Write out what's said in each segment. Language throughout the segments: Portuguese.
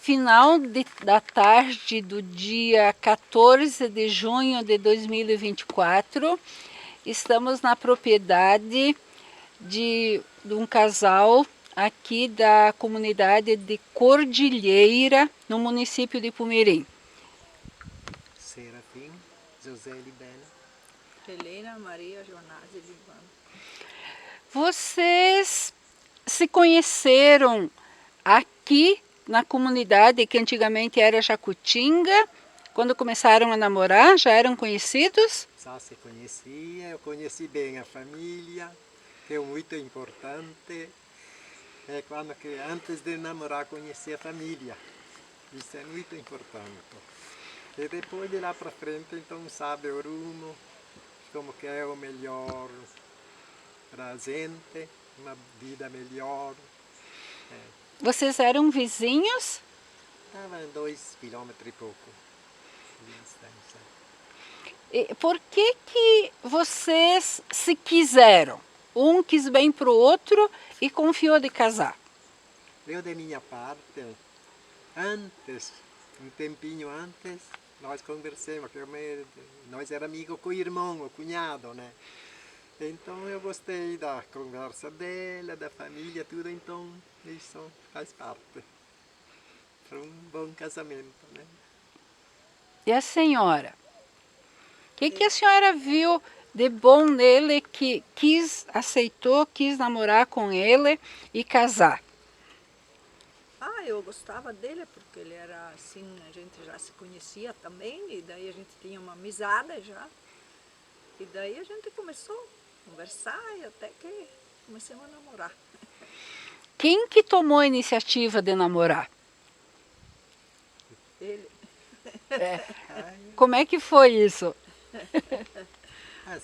Final da tarde do dia 14 de junho de 2024, estamos na propriedade de um casal aqui da comunidade de Cordilheira, no município de Pumirim. Serafim, José Libena. Helena Maria Jonase Libano. Vocês se conheceram aqui na comunidade que antigamente era Jacutinga, quando começaram a namorar, já eram conhecidos? Já se conhecia, eu conheci bem a família, que é muito importante. É quando que antes de namorar conhecer a família. Isso é muito importante. E depois de lá para frente, então sabe o rumo, como que é o melhor para a gente, uma vida melhor. Vocês eram vizinhos? Estava a 2 quilômetros e pouco de distância. E por que vocês se quiseram? Um quis bem para o outro e confiou de casar. Eu, de minha parte, antes, um tempinho antes, nós conversamos, nós éramos amigos com o irmão, o cunhado, né? Então eu gostei da conversa dela, da família, tudo, então isso faz parte. Foi um bom casamento, né? E a senhora? O que a senhora viu de bom nele que aceitou, quis namorar com ele e casar? Eu gostava dele porque ele era assim, a gente já se conhecia também, e daí a gente tinha uma amizade já. E daí a gente começou a conversar e até que começamos a namorar. Quem que tomou a iniciativa de namorar? Ele. Como é que foi isso?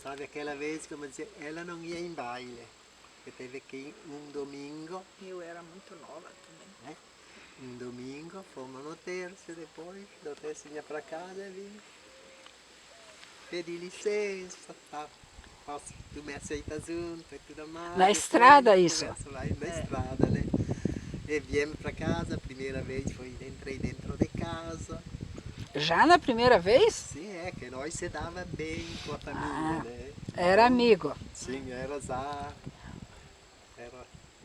Sabe aquela vez, como dizer, ela não ia em baile, que teve que ir um domingo. Eu era muito nova também. Né? Um domingo, fomos no terço, depois do terço vinha para casa e vim pedir licença, tá? Tu me aceita junto e tudo mais. Na estrada isso? Vai na estrada, né? E viemos para casa, a primeira vez entrei dentro de casa. Já na primeira vez? Sim, é que nós se dava bem com a família, né? Era amigo. Sim, era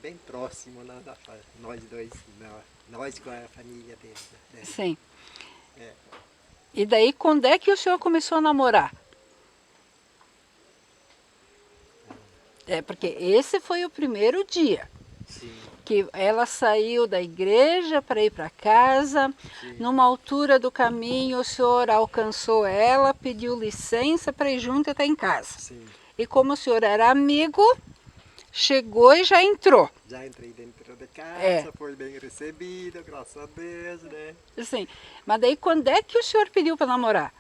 bem próximo, né, nós dois, nós com a família dele. Né? Sim. É. E daí, quando é que o senhor começou a namorar? Porque esse foi o primeiro dia. Sim. Que ela saiu da igreja para ir para casa. Sim. Numa altura do caminho, o senhor alcançou ela, pediu licença para ir junto até em casa. Sim. E como o senhor era amigo, chegou e já entrou. Já entrei dentro de casa, foi bem recebido, graças a Deus, né? Sim. Mas daí, quando é que o senhor pediu para namorar?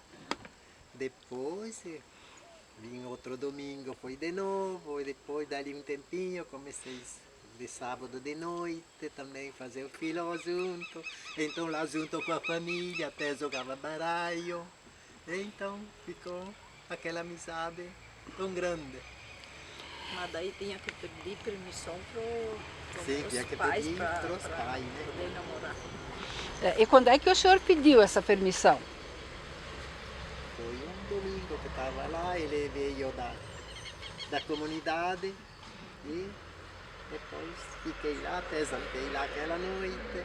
Depois, vim outro domingo, foi de novo, e depois, dali um tempinho, comecei de sábado de noite também fazer o filho junto. Então, lá junto com a família, até jogava baralho. Então, ficou aquela amizade tão grande. Mas daí tinha que pedir permissão para os pais para poder namorar. E quando é que o senhor pediu essa permissão? Foi um domingo que estava lá, ele veio da comunidade e depois fiquei lá, até jantei lá aquela noite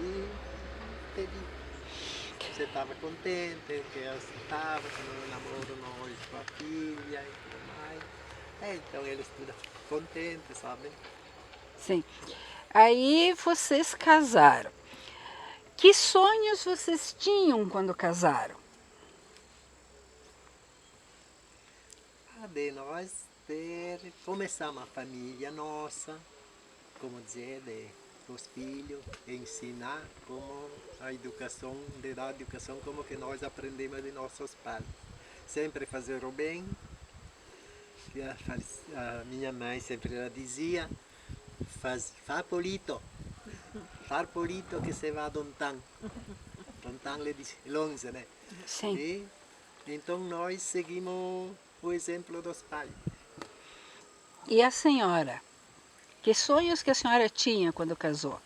e pedi. Você estava contente, que eu estava com o namoro nós com a filha e tudo mais. Então eles tudo contentes, sabe? Sim. Aí vocês casaram. Que sonhos vocês tinham quando casaram? De nós começar uma família nossa, como dizer, os filhos, ensinar como a educação, de dar educação como que nós aprendemos de nossos pais. Sempre fazer o bem. A minha mãe sempre ela dizia, faz polito que se vai dontan. Dontan lhe diz longe, né? Sim. E, então nós seguimos o exemplo dos pais. E a senhora? Que sonhos que a senhora tinha quando casou?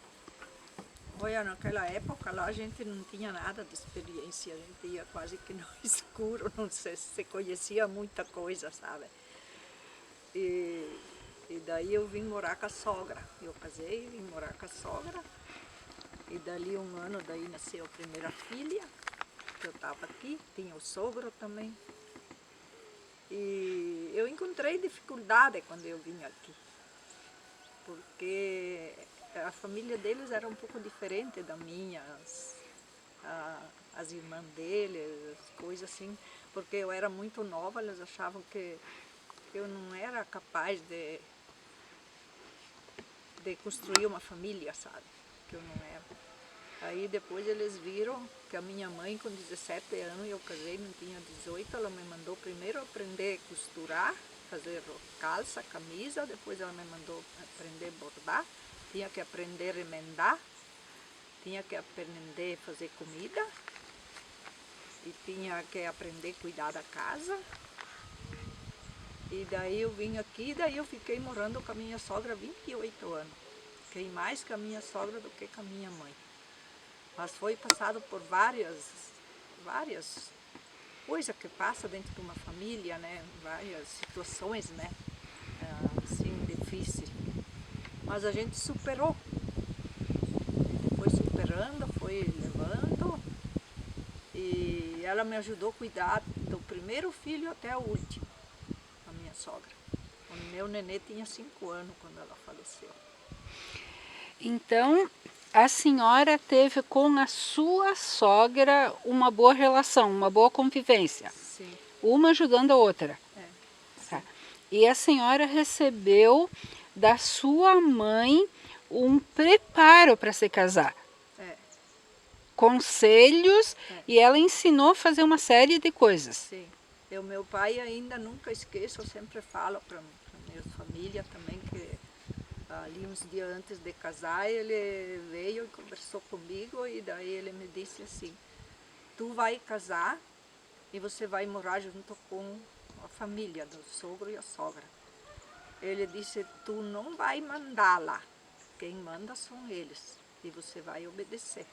Olha, naquela época lá a gente não tinha nada de experiência, a gente ia quase que no escuro, não sei se conhecia muita coisa, sabe? E daí eu vim morar com a sogra. Eu casei, vim morar com a sogra. E dali um ano daí nasceu a primeira filha, que eu estava aqui, tinha o sogro também. E eu encontrei dificuldade quando eu vim aqui, porque a família deles era um pouco diferente da minha, as irmãs deles, coisas assim, porque eu era muito nova, eles achavam que eu não era capaz de construir uma família, sabe? Que eu não era. Aí depois eles viram que a minha mãe, com 17 anos, eu casei, não tinha 18, ela me mandou primeiro aprender a costurar, fazer calça, camisa, depois ela me mandou aprender a bordar, tinha que aprender a remendar, tinha que aprender a fazer comida, e tinha que aprender a cuidar da casa. E daí eu vim aqui, daí eu fiquei morando com a minha sogra 28 anos. Fiquei mais com a minha sogra do que com a minha mãe. Mas foi passado por várias coisas que passam dentro de uma família, né? Várias situações, né? Assim, difíceis. Mas a gente superou. Foi superando, foi levando. E ela me ajudou a cuidar do primeiro filho até o último, a minha sogra. O meu nenê tinha 5 anos quando ela faleceu. Então, a senhora teve com a sua sogra uma boa relação, uma boa convivência. Sim. Uma ajudando a outra. É. Tá. E a senhora recebeu da sua mãe um preparo para se casar. É. Conselhos, e ela ensinou a fazer uma série de coisas. Sim. Meu pai ainda nunca esqueço, eu sempre falo para minha família também que ali uns dias antes de casar ele veio e conversou comigo e daí ele me disse assim, tu vai casar e você vai morar junto com a família do sogro e a sogra. Ele disse, tu não vai mandar lá, quem manda são eles e você vai obedecer.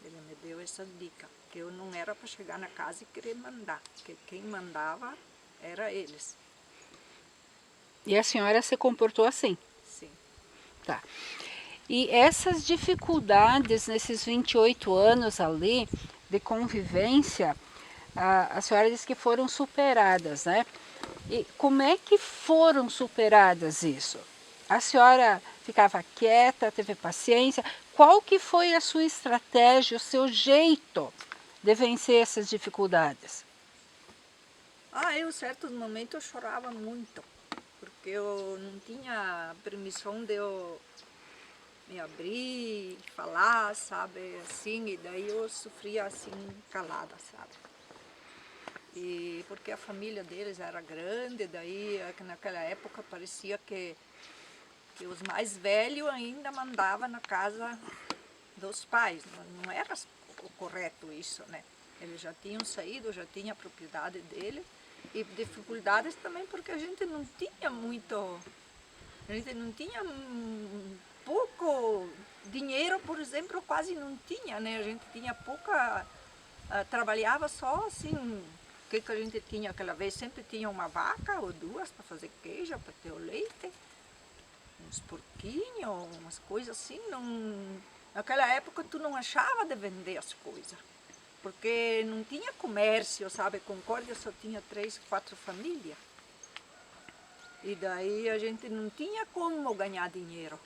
Ele me deu essa dica, que eu não era para chegar na casa e querer mandar, que quem mandava era eles. E a senhora se comportou assim? Sim. Tá. E essas dificuldades nesses 28 anos ali de convivência, a senhora disse que foram superadas, né? E como é que foram superadas isso? A senhora ficava quieta, teve paciência? Qual que foi a sua estratégia, o seu jeito de vencer essas dificuldades? Em certos momentos eu chorava muito, porque eu não tinha permissão de eu me abrir, falar, sabe, assim, e daí eu sofria assim, calada, sabe. E porque a família deles era grande, daí naquela época parecia que os mais velhos ainda mandavam na casa dos pais, não era o correto isso, né? Eles já tinham saído, já tinha a propriedade dele e dificuldades também porque a gente não tinha pouco dinheiro, por exemplo, quase não tinha, né? A gente tinha pouca, trabalhava só assim, o que a gente tinha aquela vez? Sempre tinha uma vaca ou duas para fazer queijo, para ter o leite, uns porquinhos, umas coisas assim. Naquela época tu não achava de vender as coisas, porque não tinha comércio, sabe? Concórdia só tinha 3, 4 famílias. E daí a gente não tinha como ganhar dinheiro.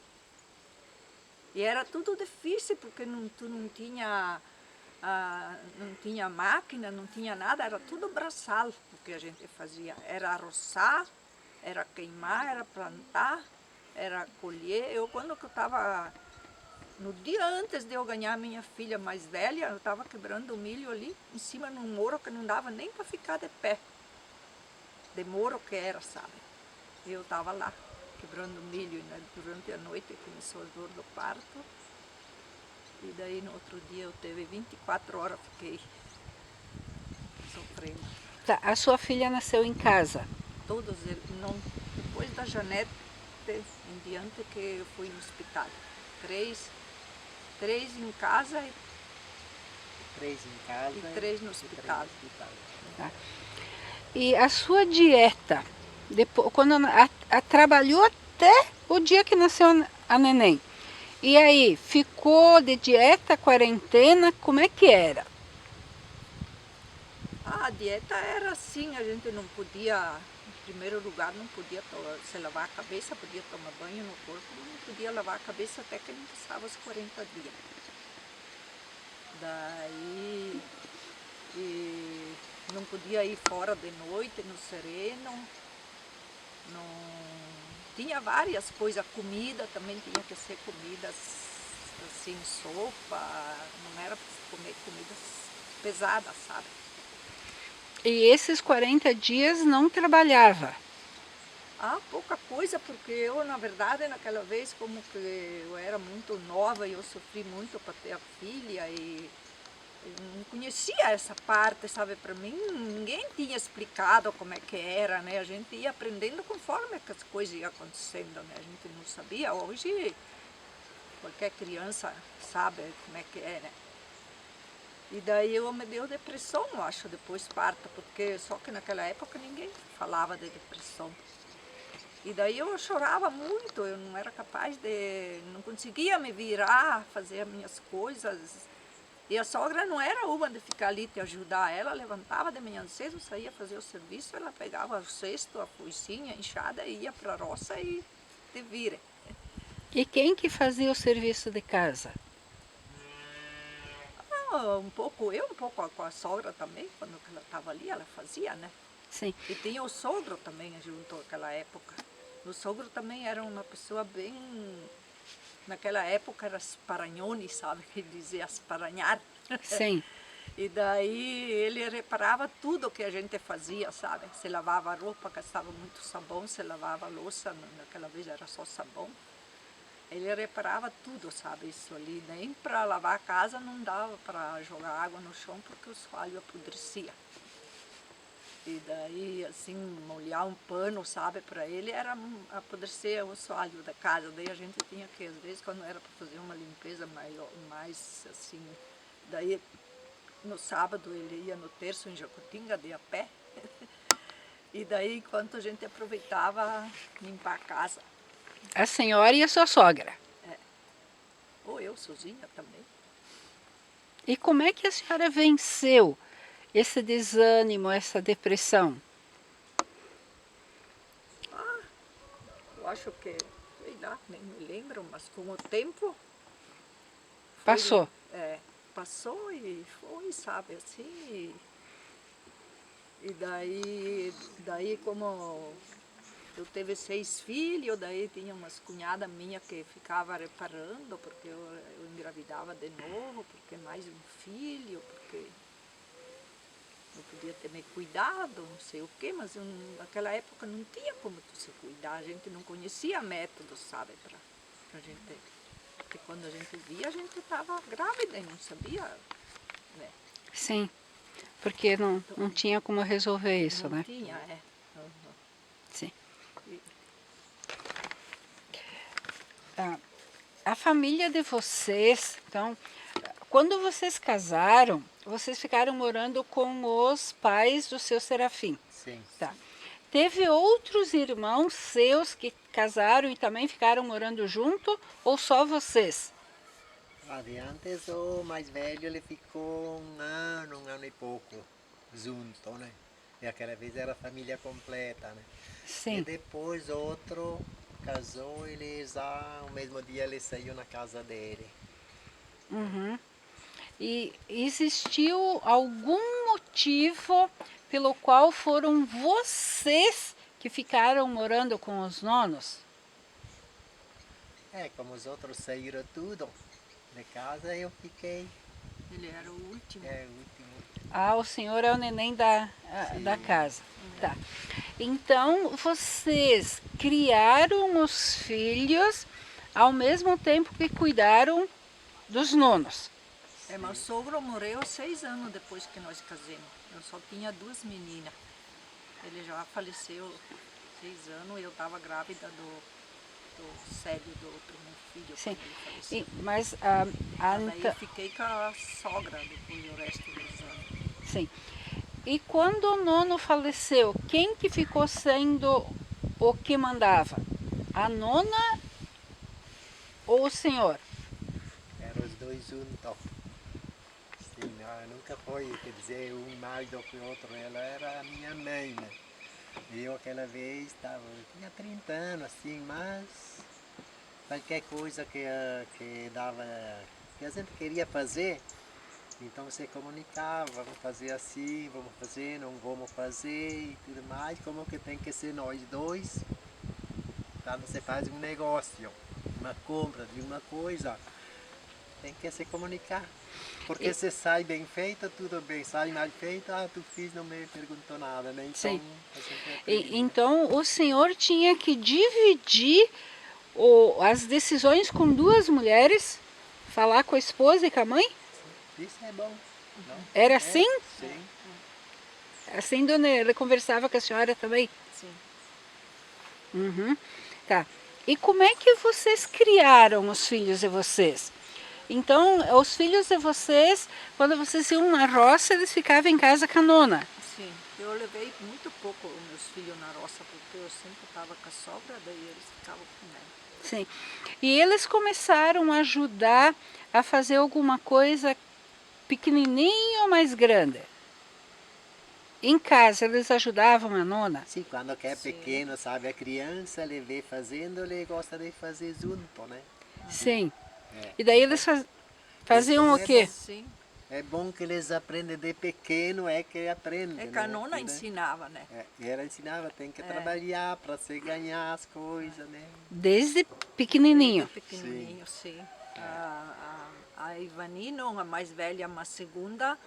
E era tudo difícil, porque tu não tinha máquina, não tinha nada, era tudo braçal o que a gente fazia. Era roçar, era queimar, era plantar, era colher. Quando eu estava, no dia antes de eu ganhar minha filha mais velha, eu estava quebrando milho ali, em cima de um muro que não dava nem para ficar de pé. De muro que era, sabe? E eu estava lá, quebrando milho, né? Durante a noite começou a dor do parto. E daí no outro dia eu teve 24 horas, fiquei sofrendo. Tá, a sua filha nasceu em casa? Todos eles, não, depois da Janete em diante que eu fui no hospital. três em casa 3 em casa e 3 no hospital. Tá. E a sua dieta, depois, quando trabalhou até o dia que nasceu a neném. E aí, ficou de dieta, quarentena, como é que era? A dieta era assim, a gente não podia, em primeiro lugar, não podia se lavar a cabeça, podia tomar banho no corpo, não podia lavar a cabeça até que não passava os 40 dias. Daí, e não podia ir fora de noite, no sereno, não tinha várias coisas, comida também tinha que ser comidas assim, sopa, não era para comer comidas pesadas, sabe? E esses 40 dias não trabalhava? Ah, pouca coisa, porque eu, na verdade, naquela vez, como que eu era muito nova e eu sofri muito para ter a filha e eu não conhecia essa parte, sabe? Para mim, ninguém tinha explicado como é que era, né? A gente ia aprendendo conforme que as coisas iam acontecendo, né? A gente não sabia. Hoje, qualquer criança sabe como é que é, né? E daí eu me deu depressão, eu acho, depois parto, porque só que naquela época ninguém falava de depressão. E daí eu chorava muito, eu não era capaz de, não conseguia me virar, fazer as minhas coisas. E a sogra não era uma de ficar ali te ajudar, ela levantava de manhã cedo, saía fazer o serviço, ela pegava o cesto, a foicinha, a enxada, e ia para a roça e te vira. E quem que fazia o serviço de casa? Ah, um pouco eu, um pouco com a sogra também, quando ela estava ali, ela fazia, né? Sim. E tinha o sogro também junto naquela época. O sogro também era uma pessoa bem... Naquela época era sparagnoni, sabe? Que dizia esparanhar. Sim. E daí ele reparava tudo que a gente fazia, sabe? Se lavava a roupa, gastava muito sabão, se lavava a louça, naquela vez era só sabão. Ele reparava tudo, sabe? Isso ali. Nem para lavar a casa não dava para jogar água no chão porque o soalho apodrecia. E daí, assim, molhar um pano, sabe, para ele era apodrecer o soalho da casa. Daí a gente tinha que, às vezes, quando era para fazer uma limpeza maior, mais assim, daí no sábado ele ia no terço em Jacutinga, de a pé. E daí, enquanto a gente aproveitava limpar a casa. A senhora e a sua sogra. Ou eu sozinha também. E como é que a senhora venceu esse desânimo, essa depressão? Eu acho que, sei lá, nem me lembro, mas com o tempo... Passou. Passou e foi, sabe, assim... E daí como eu tive 6 filhos, daí tinha umas cunhadas minhas que ficava reparando, porque eu engravidava de novo, porque mais um filho, porque eu podia ter me cuidado, não sei o quê, mas naquela época não tinha como tu se cuidar, a gente não conhecia métodos, sabe, pra gente, porque quando a gente via, a gente estava grávida e não sabia, né? Sim, porque não tinha como resolver isso, Não né? tinha, Uhum. Sim. E- A família de vocês, então, quando vocês casaram, vocês ficaram morando com os pais do seu Serafim. Sim. Tá. Teve outros irmãos seus que casaram e também ficaram morando junto ou só vocês? Antes o mais velho ele ficou um ano e pouco junto, né? E aquela vez era a família completa, né? E Sim. depois outro casou, ele já, o mesmo dia ele saiu na casa dele. Uhum. E existiu algum motivo pelo qual foram vocês que ficaram morando com os nonos? Como os outros saíram tudo de casa, eu fiquei, Ele era o último. o último. Ah, o senhor é o neném da casa. Tá. Então, vocês criaram os filhos ao mesmo tempo que cuidaram dos nonos. Meu sogro morreu 6 anos depois que nós casamos. Eu só tinha 2 meninas. Ele já faleceu 6 anos e eu estava grávida do Célio, do outro meu filho, Sim. Ele faleceu. Mas Daí eu fiquei com a sogra depois o resto dos anos. sim. E quando o nono faleceu, quem que ficou sendo o que mandava? A nona ou o senhor? Eram os dois juntos. Sim, não, nunca foi, quer dizer, um mais do que o outro. Ela era a minha mãe, né? Eu aquela vez tinha 30 anos, assim, mas qualquer coisa que dava, que a gente queria fazer, então você comunicava, vamos fazer assim, vamos fazer, não vamos fazer e tudo mais, como que tem que ser nós dois, quando você faz um negócio, uma compra de uma coisa, tem que se comunicar. Porque E- se sai bem feita, tudo bem, sai mal feita, tu fiz, não me perguntou nada, né? Então, Sim. a gente aprende, né? Então o senhor tinha que dividir as decisões com duas mulheres, falar com a esposa e com a mãe? Isso é bom, não? Era É, assim? sim. Assim, dona, ela conversava com a senhora também? Sim. Uhum. Tá. E como é que vocês criaram os filhos de vocês? Então, os filhos de vocês, quando vocês iam na roça, eles ficavam em casa com a nona. Sim, eu levei muito pouco os meus filhos na roça, porque eu sempre estava com a sogra, daí eles ficavam com ela. Sim. E eles começaram a ajudar a fazer alguma coisa pequenininha ou mais grande? Em casa, eles ajudavam a nona? Sim, quando que é Sim. pequeno, sabe, a criança, ele vê fazendo, ele gosta de fazer junto, né? Sim. É, E daí então, eles faziam então o quê? Sim, é bom que eles aprendem de pequeno, é que aprendem, é que a né? nona Tudo, ensinava, né? e ela ensinava, tem que trabalhar para se ganhar as coisas, né? Desde Desde pequenininho. pequenininho, sim. A Ivani, não, a mais velha, mas a segunda,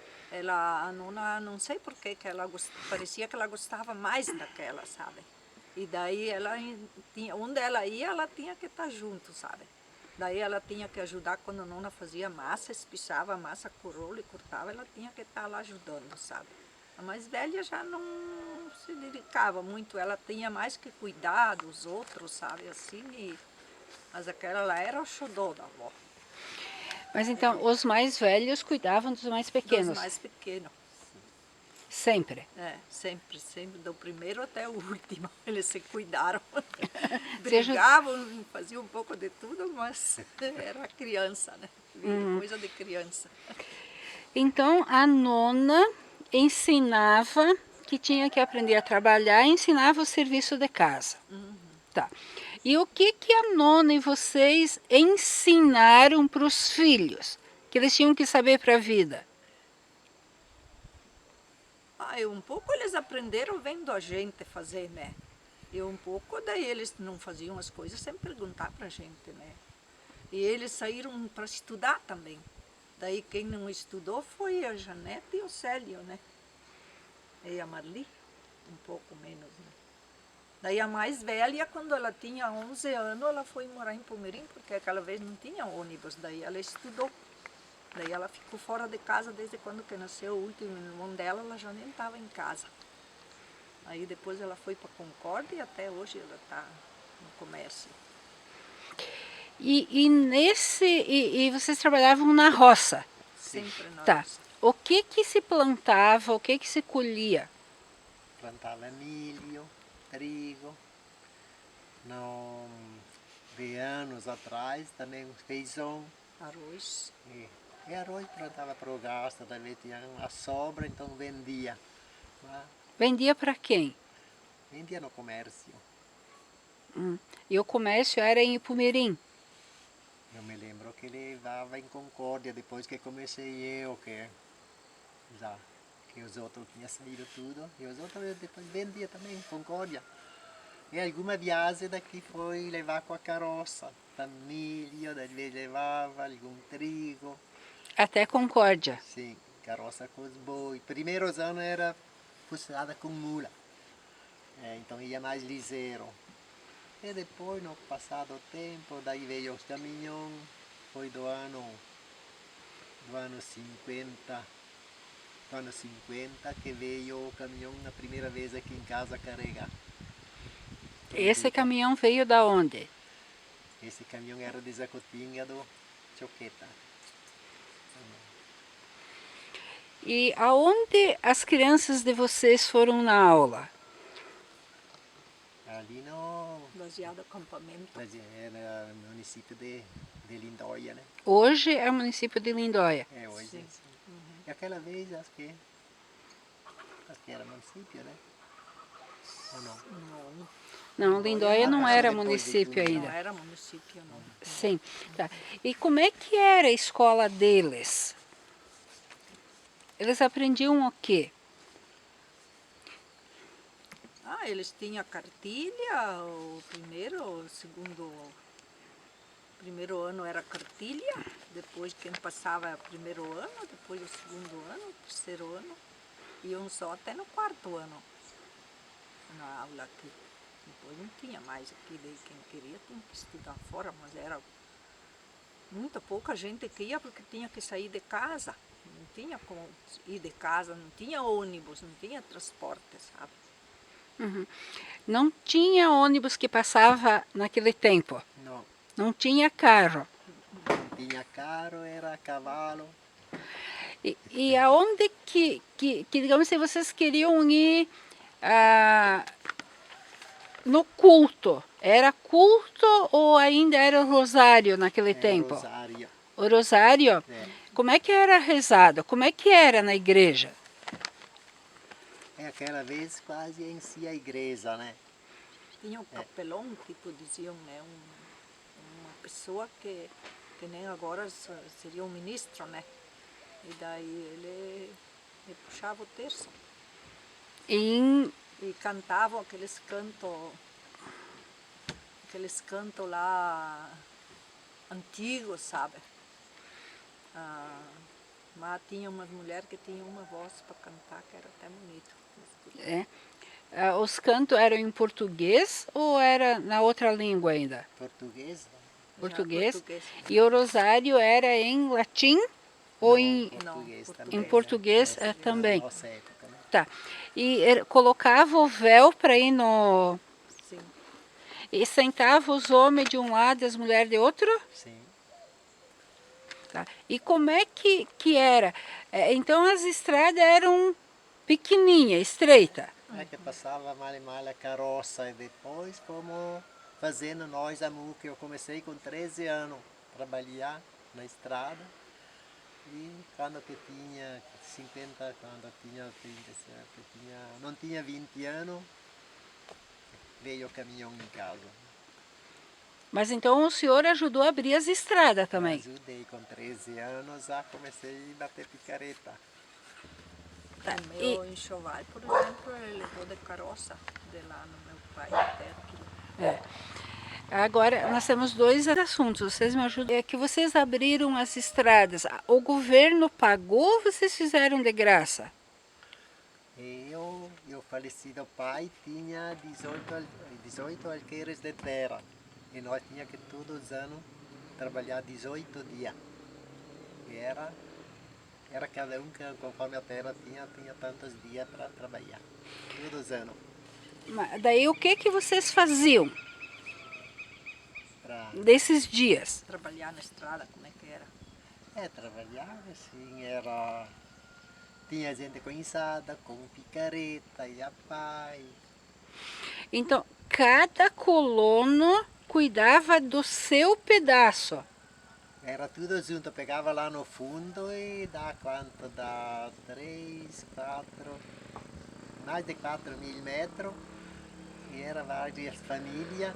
a nona, não sei por que ela parecia que ela gostava mais daquela, sabe? E daí onde ela ia, ela tinha que estar junto, sabe? Daí ela tinha que ajudar quando a nona fazia massa, espichava a massa com o rolo e cortava, ela tinha que estar lá ajudando, sabe? A mais velha já não se dedicava muito, ela tinha mais que cuidar dos outros, sabe, assim, mas aquela lá era o xodó da avó, Mas então, os mais velhos cuidavam dos mais dos pequenos. mais pequenos. Sempre. Sempre, sempre, do primeiro até o último, eles se cuidaram. Seja, Brigavam, faziam um pouco de tudo, mas era criança, né? Coisa de criança. então, a nona ensinava que tinha que aprender a trabalhar e ensinava o serviço de casa. Tá. E o que a nona e vocês ensinaram para os filhos? Que eles tinham que saber para a vida? E um pouco eles aprenderam vendo a gente fazer, né? E um pouco daí eles não faziam as coisas sem perguntar para a gente, né? E eles saíram para estudar também. Daí quem não estudou foi a Janete e o Célio, né? E a Marli, um pouco menos, né? Daí a mais velha, quando ela tinha 11 anos, ela foi morar em Palmeirim, porque aquela vez não tinha ônibus, daí ela estudou. Daí ela ficou fora de casa desde quando que nasceu o último irmão dela, ela já nem estava em casa. Aí depois ela foi para Concórdia e até hoje ela está no comércio. E vocês trabalhavam na roça? Sempre na Tá. roça. O que se plantava, o que se colhia? Plantava milho, trigo. Não, de anos atrás também feijão. Arroz. E arroz plantava para o gasto, também tinha a sobra, então vendia. Vendia para quem? Vendia no comércio. E o comércio era em Ipumirim. Eu me lembro que levava em Concórdia, depois que comecei eu, que os outros tinham saído tudo, e os outros eu depois vendia também em Concórdia. E alguma viagem daqui foi levar com a carroça, milho, daí levava algum trigo. Até Concórdia. Sim, carroça com os boi. Primeiros anos era puxada com mula, então ia mais ligeiro. E depois, no passado tempo, daí veio os caminhões, foi do ano 50, que veio o caminhão na primeira vez aqui em casa carregar. Esse caminhão veio da onde? Esse caminhão era de Zacutinga do Choqueta. E aonde as crianças de vocês foram na aula? Ali no Baseado no acampamento. era no município de Lindóia, né? Hoje é o município de Lindóia. É, hoje Sim. sim. E aquela vez acho que era município, né? Ou não? Não, Não, Lindóia não passou era depois de município tudo, não ainda. era município, não. Sim, tá. E como é que era a escola deles? Eles aprendiam o quê? Ah, eles tinham cartilha, o primeiro ano era cartilha, depois quem passava o primeiro ano, depois o segundo ano, o terceiro ano, iam só até no quarto ano na aula aqui. Depois não tinha mais aqui, daí quem queria tinha que estudar fora, mas era muita pouca gente que ia porque tinha que sair de casa. Não tinha como ir de casa, não tinha ônibus, não tinha transporte, sabe? Não tinha ônibus que passava naquele tempo. Não, Não tinha carro. não tinha carro, era a cavalo. E aonde digamos, se vocês queriam ir no culto, era culto ou ainda era o rosário naquele tempo? Rosário. O rosário? É. Como é que era rezado? Como é que era na igreja? Aquela vez quase em si a igreja, né? Tinha um capelão, tipo diziam, né? Uma pessoa que nem agora seria um ministro, né? E daí ele puxava o terço. Em, E cantavam aqueles cantos lá antigos, sabe? Mas tinha umas mulheres que tinham uma voz para cantar que era até bonito. os cantos eram em português ou era na outra língua ainda? Português? Português. Português. E o rosário era em latim ou Não, em português Não, também. em português Né? também? Na nossa época, né? Tá. E colocava o véu para ir no... Sim. E sentava os homens de um lado e as mulheres de outro? Sim. Tá. E como é que era? Então as estradas eram pequenininhas, estreitas. É que passava mal e mal a carroça e depois fomos fazendo nós a muca. Eu comecei com 13 anos a trabalhar na estrada e quando que tinha 50, quando tinha 30, não tinha 20 anos, veio o caminhão em casa. Mas então o senhor ajudou a abrir as estradas também. Ajudei com 13 anos, já comecei a bater picareta. Tá. O meu enxoval, por exemplo, ele levou de carroça de lá no meu pai até aqui. Agora, nós temos dois assuntos, vocês me ajudam. É que vocês abriram as estradas, o governo pagou ou vocês fizeram de graça? Meu falecido pai tinha 18 alqueires de terra e nós tínhamos que todos os anos trabalhar 18 dias. E era cada um que conforme a terra tinha tantos dias para trabalhar, todos os anos. Mas daí o que vocês faziam Pra, desses dias? Trabalhar na estrada, como é que era? trabalhar assim, tinha gente com enxada, com picareta e a pai. Então, cada colono cuidava do seu pedaço. Era tudo junto, pegava lá no fundo e dá quanto? Dá 3, 4, mais de 4.000 metros. E era várias famílias,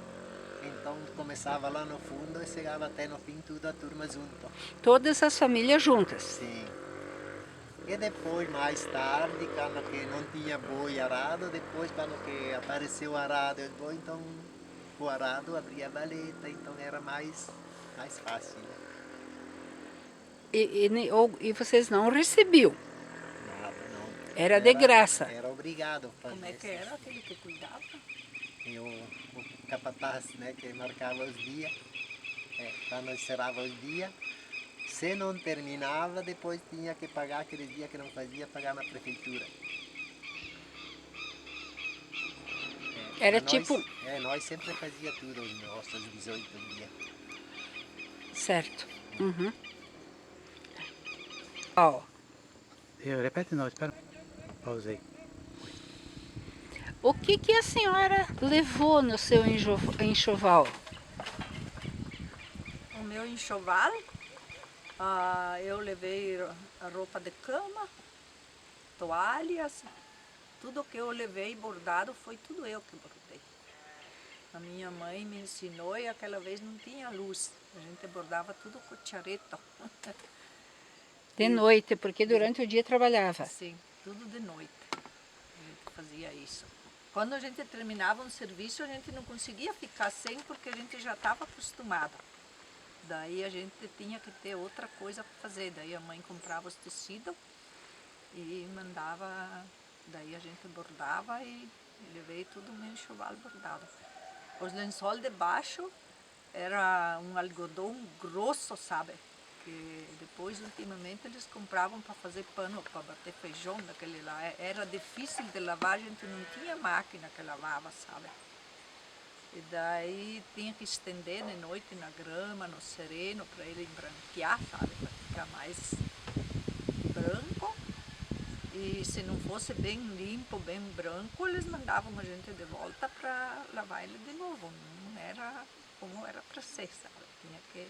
então começava lá no fundo e chegava até no fim tudo a turma junto. Todas as famílias juntas. Sim. E depois, mais tarde, quando que não tinha boi arado, depois quando que apareceu o arado e o boi, então o arado abria a valeta, então era mais fácil. Né? E vocês não recebiam? Nada, não. Era de graça. Era obrigado a fazer. Como é que era aquele que cuidava? E o capataz, né, que marcava os dias, quando encerrava os dias, se não terminava, depois tinha que pagar aquele dia que não fazia, pagar na prefeitura. Era Mas tipo... nós sempre fazia tudo os nossos 18 dias. Certo. Uhum. Ó, Repete não, espera. Pausei. o que que a senhora levou no seu enxoval? O meu enxoval, eu levei a roupa de cama, toalhas, tudo que eu levei bordado foi tudo eu que bordei. A minha mãe me ensinou e aquela vez não tinha luz, a gente bordava tudo com chareto. De noite, porque durante o dia trabalhava. Sim, tudo de noite a gente fazia isso. Quando a gente terminava um serviço, a gente não conseguia ficar sem porque a gente já estava acostumado. Daí a gente tinha que ter outra coisa para fazer. Daí a mãe comprava os tecidos e mandava, daí a gente bordava e levei tudo o meu enxoval bordado. Os lençóis de baixo era um algodão grosso, sabe? Que depois, ultimamente, eles compravam para fazer pano, para bater feijão daquele lá. Era difícil de lavar, a gente não tinha máquina que lavava, sabe? E daí tinha que estender de noite na grama, no sereno, para ele embranquear, sabe? Para ficar mais branco. E se não fosse bem limpo, bem branco, eles mandavam a gente de volta para lavar ele de novo. Não era como era para ser, sabe? Tinha que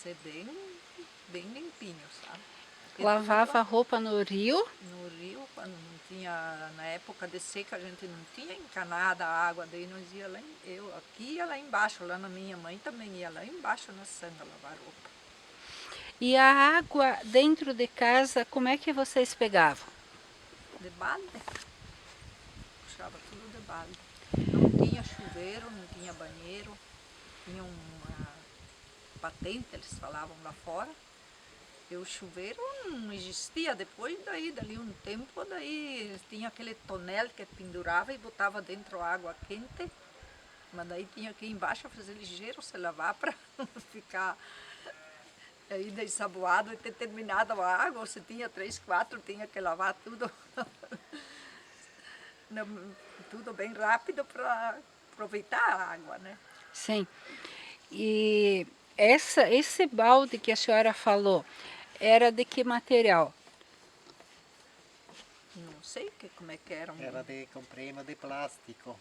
ser bem limpinho, sabe? E Lavava a tudo roupa no rio. no rio, quando não tinha, na época de seca, a gente não tinha encanada a água, daí nós ia lá, eu aqui ia lá embaixo, lá na minha mãe também ia lá embaixo na sanga lavar roupa. E a água dentro de casa, como é que vocês pegavam? De balde, puxava tudo de balde. Não tinha chuveiro, não tinha banheiro, tinha uma patente, eles falavam lá fora. E o chuveiro não existia. Depois dali um tempo, daí tinha aquele tonel que pendurava e botava dentro água quente. Mas daí tinha que ir embaixo fazer ligeiro se lavar para não ficar ainda ensaboado e ter terminado a água. Ou se tinha 3, 4, tinha que lavar tudo. Tudo bem rápido para aproveitar a água, né? Sim. E esse balde que a senhora falou, era de que material? Não sei como é que era, Era compramos de plástico.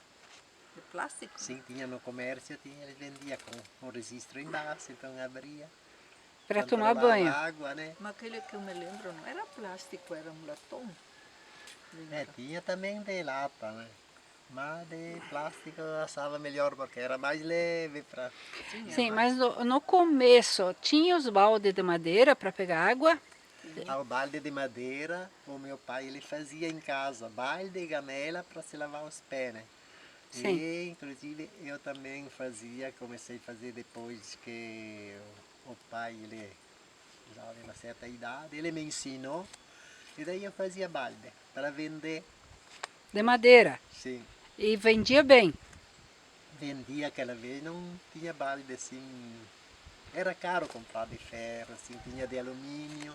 de plástico. Sim, tinha no comércio, ele vendia com o registro embaixo, então abria. Para tomar Controlava banho. a água, né? Mas aquele que eu me lembro não era plástico, era um latão. Tinha também de lata, né? Mas de plástico eu achava melhor porque era mais leve para. Sim, mas no começo tinha os baldes de madeira para pegar água? Ao balde de madeira, o meu pai ele fazia em casa, balde e gamela para se lavar os pés, né? Sim. E inclusive eu também fazia, comecei a fazer depois que o pai ele já de uma certa idade, ele me ensinou e daí eu fazia balde para vender. De madeira. Sim, E vendia bem. vendia aquela vez, não tinha balde assim, era caro comprar de ferro, assim, tinha de alumínio,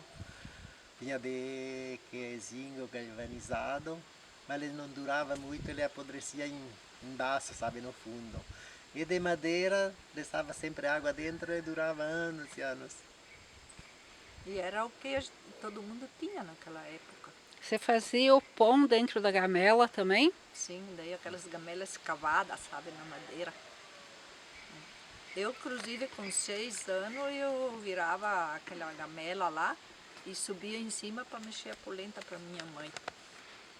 tinha de zinco galvanizado, mas ele não durava muito, ele apodrecia embaixo, sabe, no fundo. E de madeira, deixava sempre água dentro e durava anos e anos. E era o que todo mundo tinha naquela época. Você fazia o pão dentro da gamela também? Sim, daí aquelas gamelas cavadas, sabe, na madeira. Eu, inclusive, com 6 anos, eu virava aquela gamela lá e subia em cima para mexer a polenta para minha mãe.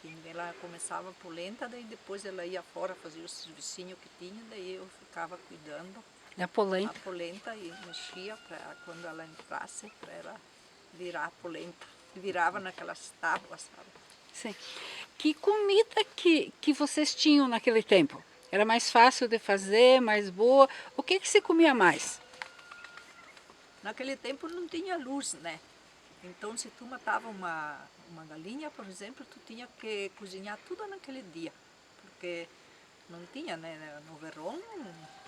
Que ela começava a polenta, daí depois ela ia fora fazer o servicinho que tinha, daí eu ficava cuidando Da a polenta. polenta e mexia para quando ela entrasse, para ela virar a polenta. Virava naquelas tábuas, sabe? Sim. Que comida que vocês tinham naquele tempo? Era mais fácil de fazer, mais boa? O que se comia mais? Naquele tempo não tinha luz, né? Então, se tu matava uma galinha, por exemplo, tu tinha que cozinhar tudo naquele dia, porque não tinha, né? No verão,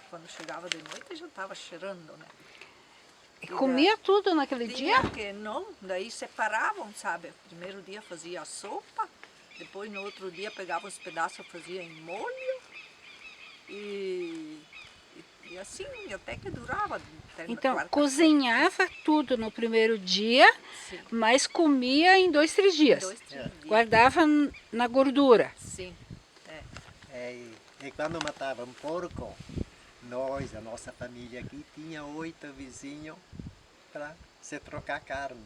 quando chegava de noite, já estava cheirando, né? E comia tudo naquele Tinha dia? que, não, daí separavam, sabe? Primeiro dia fazia a sopa, depois no outro dia pegava os pedaços, fazia em molho, E assim, até que durava. Até na Então, quarta-feira. cozinhava tudo no primeiro dia, Sim, mas comia em 2, 3 dias. 2, 3 dias. Guardava na gordura. Sim, E quando matava um porco, nós, a nossa família aqui, tinha 8 vizinhos para se trocar carne.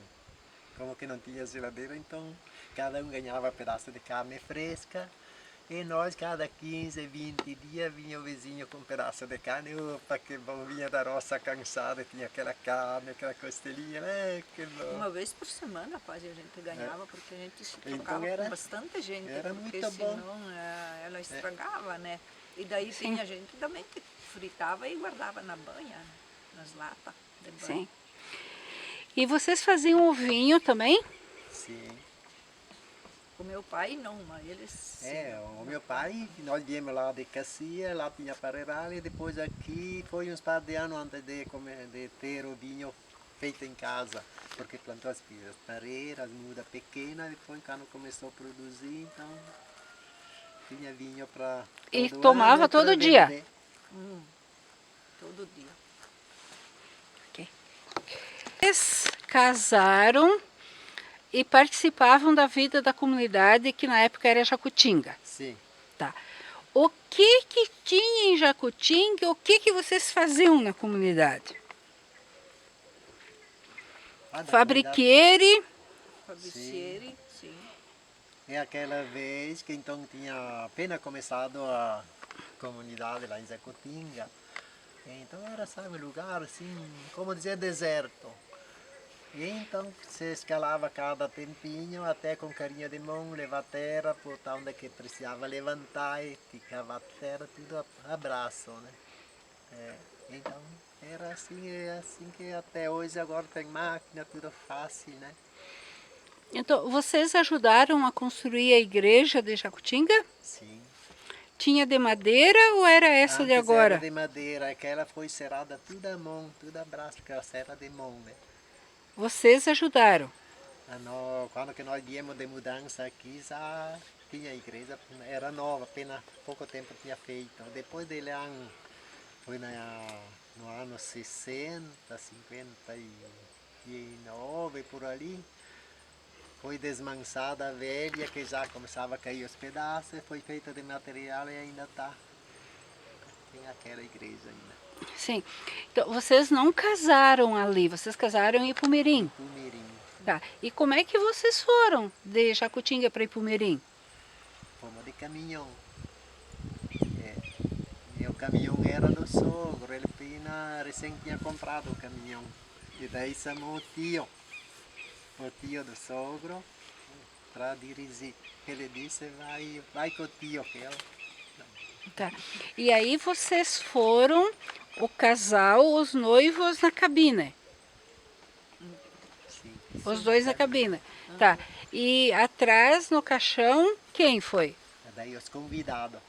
Como que não tinha geladeira, então cada um ganhava um pedaço de carne fresca. E nós, cada 15, 20 dias, vinha o vizinho com um pedaço de carne. Opa, que bom, vinha da roça cansada, tinha aquela carne, aquela costelinha, que bom. uma vez por semana quase a gente ganhava, porque a gente se Então trocava era- com bastante gente, era porque muito bom. senão ela estragava, né? E daí tinha gente também que fritava e guardava na banha, nas latas de banho. Sim. E vocês faziam o vinho também? Sim. O meu pai não, mas eles sim. O meu pai, nós viemos lá de Cacia, lá tinha Parreiral, e depois aqui foi uns par de anos antes de ter o vinho feito em casa, porque plantou as pareiras, muda pequena, depois quando começou a produzir, então tinha vinho para E tomava todo dia? Todo dia. Vocês casaram e participavam da vida da comunidade, que na época era Jacutinga. Sim. Tá. O que tinha em Jacutinga? O que vocês faziam na comunidade? Fabriqueire. Fabriciere, sim. É aquela vez que então tinha apenas começado a comunidade lá em Jacutinga. Então era, sabe, lugar assim, como dizer, deserto. E então se escalava cada tempinho, até com carinha de mão, levar terra, botar onde que precisava levantar e ficava a terra tudo a braço, né? Então era assim, é assim que até hoje agora tem máquina, tudo fácil, né? Então, vocês ajudaram a construir a igreja de Jacutinga? Sim. Tinha de madeira ou era essa de Antes agora? era de madeira, aquela foi serrada tudo à mão, tudo a braço, porque era serra de mão, né? Vocês ajudaram. Quando que nós viemos de mudança aqui, já tinha a igreja, era nova, apenas pouco tempo tinha feito. Depois dele, foi no ano 60, 59, por ali, foi desmanchada a velha, que já começava a cair os pedaços, foi feita de material e ainda está. Tem aquela igreja ainda. Sim. Então, vocês não casaram ali, vocês casaram em Ipumirim. Pumirim. Tá. E como é que vocês foram de Jacutinga para Ipumirim? Fomos de caminhão. E o caminhão era do sogro, ele recém tinha comprado o caminhão. E daí chamou o tio do sogro, para dirigir. Ele disse, vai com o tio, que é Tá. E aí vocês foram, o casal, os noivos na cabine. Sim. Os dois na cabine. Tá. E atrás no caixão, quem foi? Daí os convidados.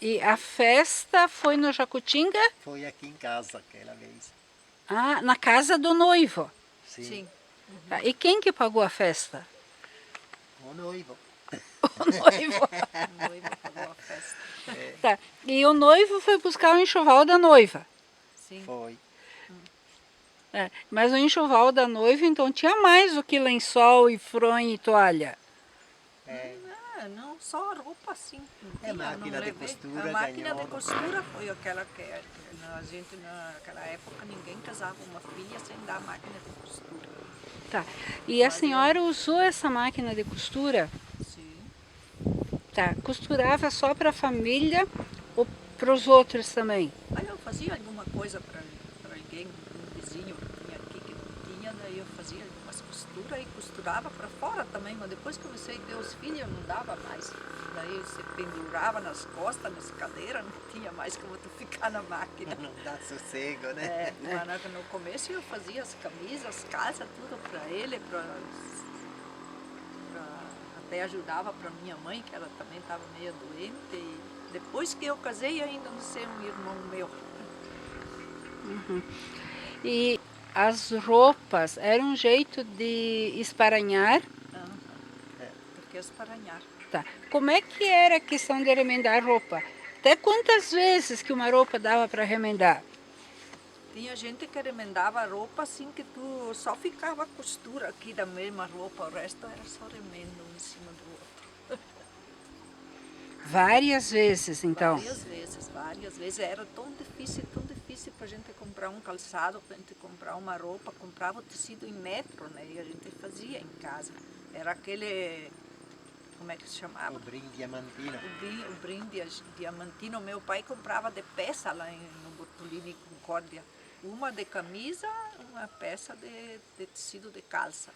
E a festa foi no Jacutinga? Foi aqui em casa aquela vez. Ah, na casa do noivo. Sim. Tá. E quem que pagou a festa? O noivo. O noivo. O noivo pagou a festa. Tá. E o noivo foi buscar o enxoval da noiva. Sim. Foi. É, mas o enxoval da noiva, então, tinha mais do que lençol e fronha e toalha. Ah, não, só a roupa assim. É máquina de costura, A máquina ganhou. de costura foi aquela que a gente, naquela época, ninguém casava uma filha sem dar máquina de costura. Tá. E a senhora usou essa máquina de costura? Sim. Tá. Costurava só para a família ou para os outros também? Aí eu fazia alguma coisa para alguém, um vizinho que tinha aqui que não tinha, daí eu fazia algumas costuras e costurava para fora também, mas depois que comecei a ter os filhos eu não dava mais. Daí você pendurava nas costas, nas cadeiras, não tinha mais como tu ficar na máquina. Não dá sossego, né? Mas no começo eu fazia as camisas, as calças, tudo para ele, até ajudava para minha mãe, que ela também estava meio doente. E depois que eu casei ainda não sei um irmão meu. E as roupas eram um jeito de esparanhar. Porque esparanhar. Tá. Como é que era a questão de remendar roupa? Até quantas vezes que uma roupa dava para remendar? Tinha gente que remendava a roupa assim que tu só ficava a costura aqui da mesma roupa, o resto era só remendo um em cima do outro. Várias vezes, então. Várias vezes. Era tão difícil para a gente comprar um calçado, para a gente comprar uma roupa, comprava o tecido em metro, né? E a gente fazia em casa. Era aquele, como é que se chamava? O brim diamantino. O brim diamantino. Meu pai comprava de peça lá no Bortolini Concórdia. Uma de camisa, uma peça de tecido de calça.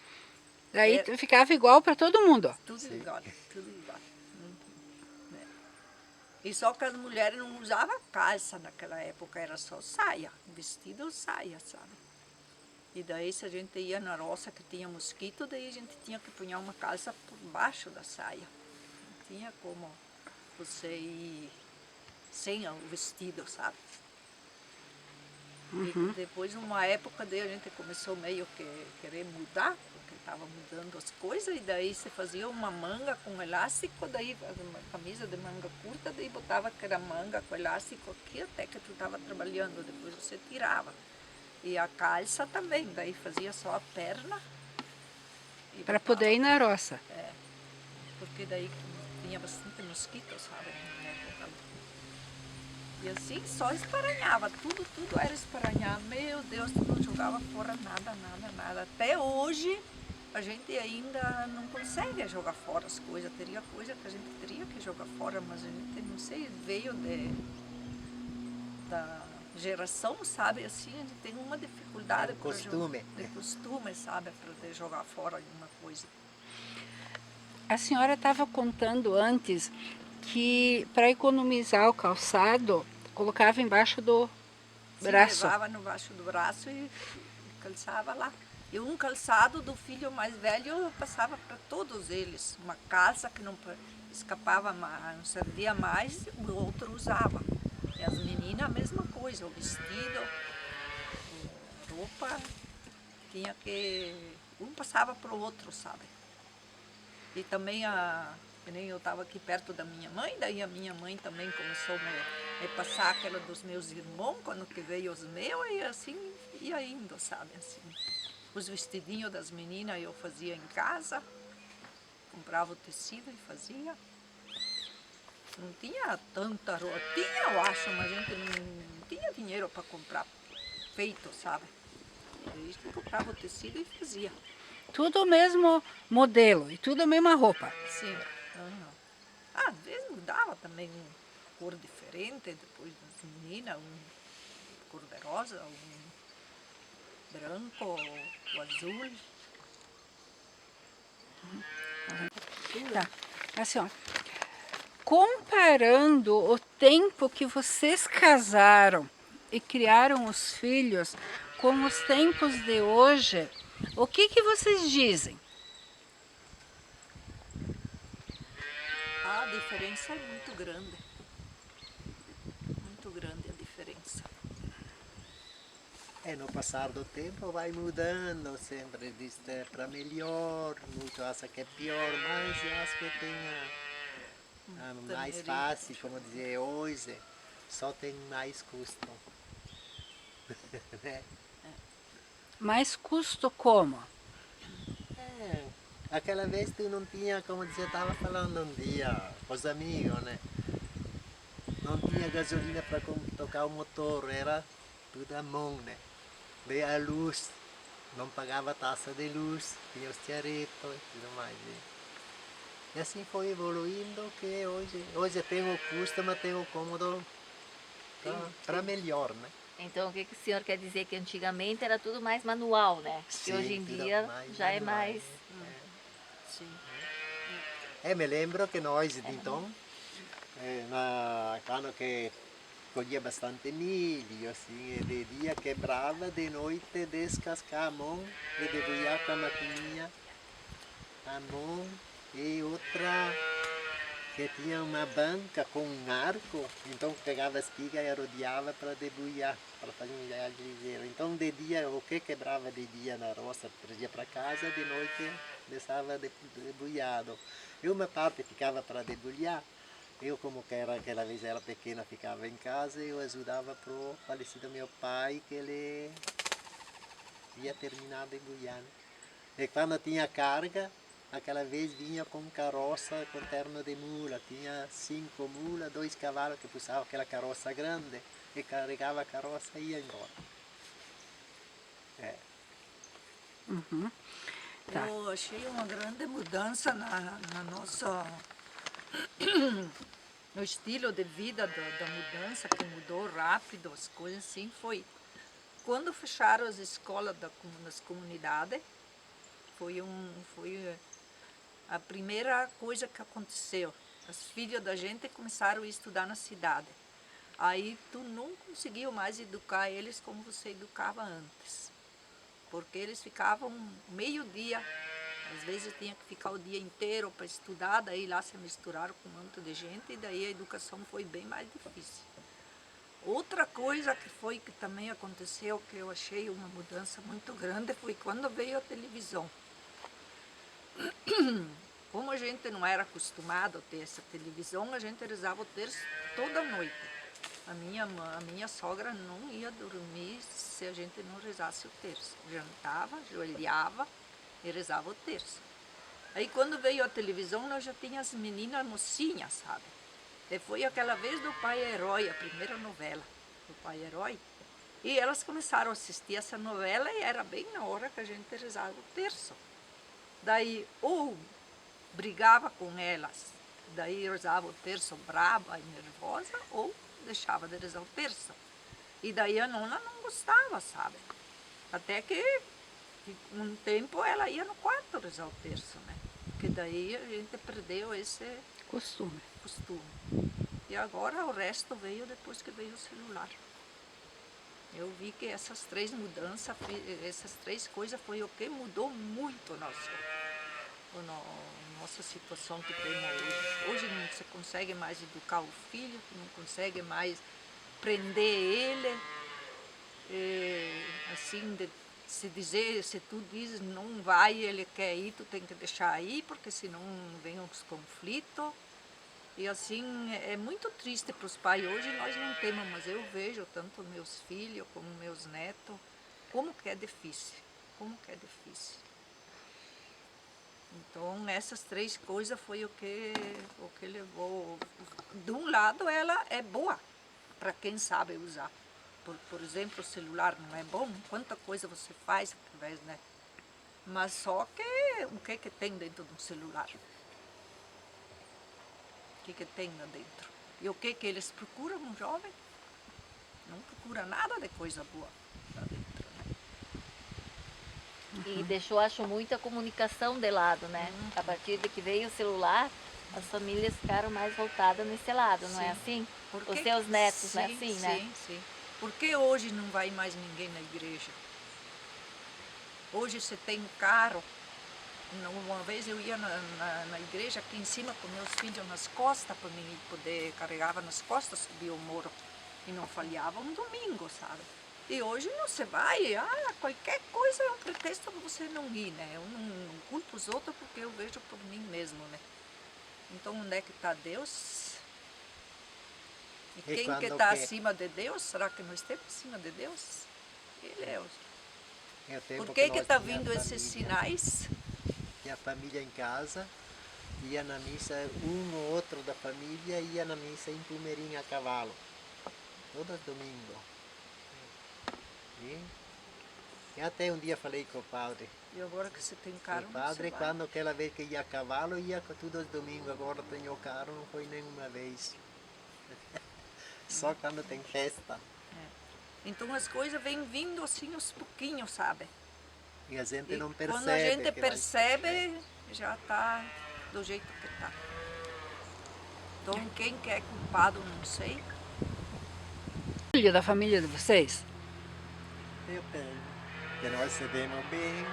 Daí ficava igual para todo mundo. Tudo igual, tudo igual. Né? E só que as mulheres não usavam calça naquela época, era só saia, vestido ou saia, sabe? E daí se a gente ia na roça que tinha mosquito, daí a gente tinha que punhar uma calça por baixo da saia. Não tinha como você ir sem o vestido, sabe? E depois, numa época, daí a gente começou meio que querer mudar, porque estava mudando as coisas, e daí você fazia uma manga com elástico, daí uma camisa de manga curta, daí botava aquela manga com elástico aqui até que tu estava trabalhando, depois você tirava. E a calça também, daí fazia só a perna. Para poder ir na roça. É, porque daí tinha bastante mosquito, sabe? Na época. E assim só esparanhava, tudo era esparanhar. Meu Deus, tu não jogava fora nada. Até hoje a gente ainda não consegue jogar fora as coisas. Teria coisa que a gente teria que jogar fora, mas a gente, não sei, veio da geração, sabe? Assim, a gente tem uma dificuldade de costume, sabe? Para jogar fora alguma coisa. A senhora estava contando antes que para economizar o calçado, colocava embaixo do braço. Levava no baixo do braço e calçava lá. E um calçado do filho mais velho eu passava para todos eles. Uma calça que não escapava, não servia mais, o outro usava. E as meninas a mesma coisa, o vestido, a roupa, tinha que... um passava para o outro, sabe? E também que nem eu estava aqui perto da minha mãe, daí a minha mãe também começou a me passar aquela dos meus irmãos, quando que veio os meus, e assim ia indo, sabe? Assim, os vestidinhos das meninas eu fazia em casa, comprava o tecido e fazia. Não tinha tanta roupa, tinha eu acho, mas a gente não tinha dinheiro para comprar feito, sabe? A gente comprava o tecido e fazia. Tudo o mesmo modelo e tudo a mesma roupa. Sim. Às vezes mudava também uma cor diferente, depois das meninas, cor de rosa, branco, o azul. Tá. Assim, ó, comparando o tempo que vocês casaram e criaram os filhos com os tempos de hoje, o que vocês dizem? A diferença é muito grande. Muito grande a diferença. No passar do tempo vai mudando, sempre diz para melhor, muito acha que é pior, mas eu acho que tem mais fácil, como dizer, hoje só tem mais custo. Né? Mais custo como? Aquela vez tu não tinha, como dizer, estava falando um dia com os amigos, né? Não tinha gasolina para tocar o motor, era tudo à mão, né? Daí a luz, não pagava taxa de luz, tinha os tiaretos e tudo mais. E assim foi evoluindo que hoje tem o custo, mas tem o cômodo para melhor, né? Então, o que o senhor quer dizer? Que antigamente era tudo mais manual, né? Sim, Que hoje em dia já é mais... Sim. Me lembro que nós, então, quando que colhia bastante milho, assim, e de dia quebrava, de noite descascar a mão e debulhar com a maquininha a mão, e outra que tinha uma banca com um arco, então pegava a espiga e rodeava para debulhar, para fazer um viagem ligeiro. Então de dia, o que quebrava de dia na roça, trazia para casa, de noite deixava debulhado. E uma parte ficava para debulhar, Eu, como que era aquela vez ela pequena, ficava em casa, eu ajudava pro falecido meu pai, que ele ia terminado em Goiânia. E quando tinha carga, aquela vez vinha com carroça com terno de mula. Tinha 5 mulas, 2 cavalos que puxavam aquela carroça grande e carregava a carroça e ia embora. É. Uhum. Tá. Eu achei uma grande mudança na nossa no estilo de vida da mudança, que mudou rápido, as coisas assim, foi quando fecharam as escolas nas comunidades, foi a primeira coisa que aconteceu. As filhas da gente começaram a estudar na cidade. Aí tu não conseguiu mais educar eles como você educava antes. Porque eles ficavam meio-dia, às vezes tinha que ficar o dia inteiro para estudar, daí lá se misturaram com um monte de gente e daí a educação foi bem mais difícil. Outra coisa que também aconteceu, que eu achei uma mudança muito grande, foi quando veio a televisão. Como a gente não era acostumado a ter essa televisão, a gente rezava o terço toda noite. A minha sogra não ia dormir se a gente não rezasse o terço. Jantava, ajoelhava e rezava o terço. Aí quando veio a televisão, nós já tínhamos as meninas mocinhas, sabe? E foi aquela vez do Pai Herói, a primeira novela do Pai Herói. E elas começaram a assistir essa novela e era bem na hora que a gente rezava o terço. Daí ou brigava com elas, daí rezava o terço brava e nervosa, ou deixava de rezar o terço. E daí a nona não gostava, sabe? Até que um tempo ela ia no quarto rezar o terço, né? Porque daí a gente perdeu esse Costume. costume. E agora o resto veio depois que veio o celular. Eu vi que essas 3 mudanças, essas 3 coisas foi o que mudou muito nossa situação que temos hoje. Hoje não se consegue mais educar o filho, não consegue mais prender ele, assim, se tu dizes não vai, ele quer ir, tu tem que deixar ir, porque senão vem os conflitos. E assim, é muito triste para os pais. Hoje nós não temos, mas eu vejo tanto meus filhos como meus netos, como que é difícil, como que é difícil. Então, essas 3 coisas foi o que levou. De um lado, ela é boa para quem sabe usar. Por exemplo, o celular não é bom, quanta coisa você faz através, né? Mas só que o que tem dentro de um celular? O que tem lá dentro? E o que eles procuram, um jovem? Não procura nada de coisa boa lá dentro, né? E deixou, acho, muito a comunicação de lado, né? A partir de que veio o celular, as famílias ficaram mais voltadas nesse lado, não é assim? Os seus netos, não é assim, né? Sim, sim. Por que hoje não vai mais ninguém na igreja? Hoje você tem um carro. Uma vez eu ia na igreja aqui em cima com meus filhos nas costas, para mim poder carregava nas costas, subir o muro. E não falhava um domingo, sabe? E hoje não se vai, qualquer coisa é um pretexto para você não ir, né? Eu não culpo os outros porque eu vejo por mim mesmo, né? Então onde é que está Deus? E quem que está acima de Deus? Será que nós estamos acima de Deus? Ele é. Por que está vindo esses sinais? E a família em casa, ia na missa, um ou outro da família ia na missa em Plumerim a cavalo, todos domingos. E até um dia falei com o padre. E agora que você tem carro, O padre, você vai. quando aquela vez que ia a cavalo, ia todos os domingos, agora tenho carro, não foi nenhuma vez. Só quando tem festa. Então as coisas vêm vindo assim aos pouquinhos, sabe? E a gente E não percebe. quando a gente que percebe, já está do jeito que está. Então quem que é culpado, não sei. Filho da família de vocês? Eu tenho. Que nós se demos bem.